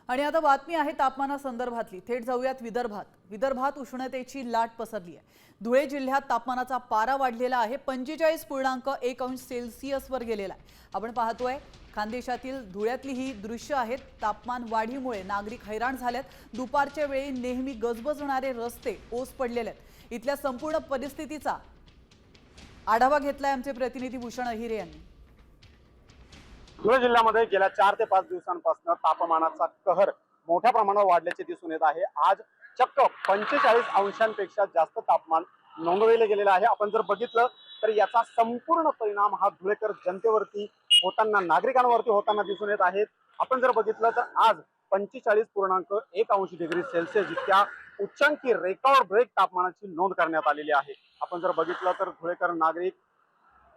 आणि आता बातमी आहे तापमानासंदर्भातली। थेट जाऊयात विदर्भात उष्णतेची लाट पसरली आहे। धुळे जिल्ह्यात तापमानाचा पारा वाढलेला आहे, 45.1 अंश सेल्सिअसवर गेलेला आहे। आपण पाहतोय खानदेशातील धुळ्यातली ही दृश्य आहेत। तापमान वाढीमुळे नागरिक हैराण झालेत। दुपारच्या वेळी नेहमी गजबजणारे रस्ते ओस पडलेले आहेत। इथल्या संपूर्ण परिस्थितीचा आढावा घेतलाय आमचे प्रतिनिधी भूषण अहिरे यांनी। धुळे जिल्ह्यामध्ये गेल्या 4 ते 5 दिवसांपासून तापमानाचा कहर मोठ्या प्रमाणावर वाढल्याचे दिसून येत आहे। आज चक्क 45 अंशांपेक्षा जास्त तापमान नोंदवले गेलेले आहे। आपण जर बघितलं तर याचा संपूर्ण परिणाम हा धुळेकर जनतेवरती होताना, नागरिकांवरती होताना दिसून येत आहे। आपण जर बघितलं तर आज 45.1 अंश डिग्री सेल्सिअस इतक्या उच्चांकी रेकॉर्ड ब्रेक तापमानाची नोंद करण्यात आलेली आहे। आपण जर बघितलं तर धुळेकर नागरिक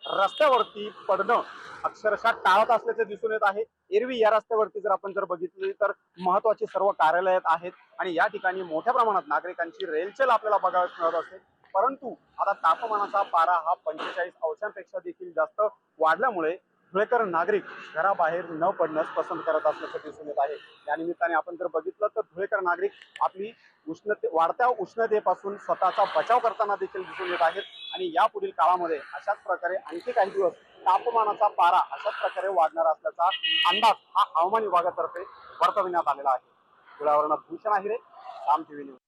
रस्त्यावरती पडणं अक्षरशः टाळत असल्याचे दिसून येत आहे। एरवी या रस्त्यावरती जर आपण बघितली तर महत्वाची सर्व कार्यालय आहेत आणि या ठिकाणी मोठ्या प्रमाणात नागरिकांची रेलचेल आपल्याला बघायला मिळत असते। परंतु आता तापमानाचा पारा हा 45 अंशांपेक्षा देखील जास्त वाढल्यामुळे धुळेकर नागरिक घराबाहेर न पडण्यास पसंत करत असल्याचं दिसून येत आहे। या निमित्ताने आपण जर बघितलं तर धुळेकर नागरिक आपली वाढत्या उष्णतेपासून स्वतःचा बचाव करताना देखील दिसून येत आहेत आणि यापुढील काळामध्ये अशाच प्रकारे आणखी काही दिवस तापमानाचा पारा अशाच प्रकारे वाढणार असल्याचा अंदाज हा हवामान विभागातर्फे वर्तवण्यात आलेला आहे। धुळ्यावरून भूषण अहिरे, साम टीव्ही न्यूज।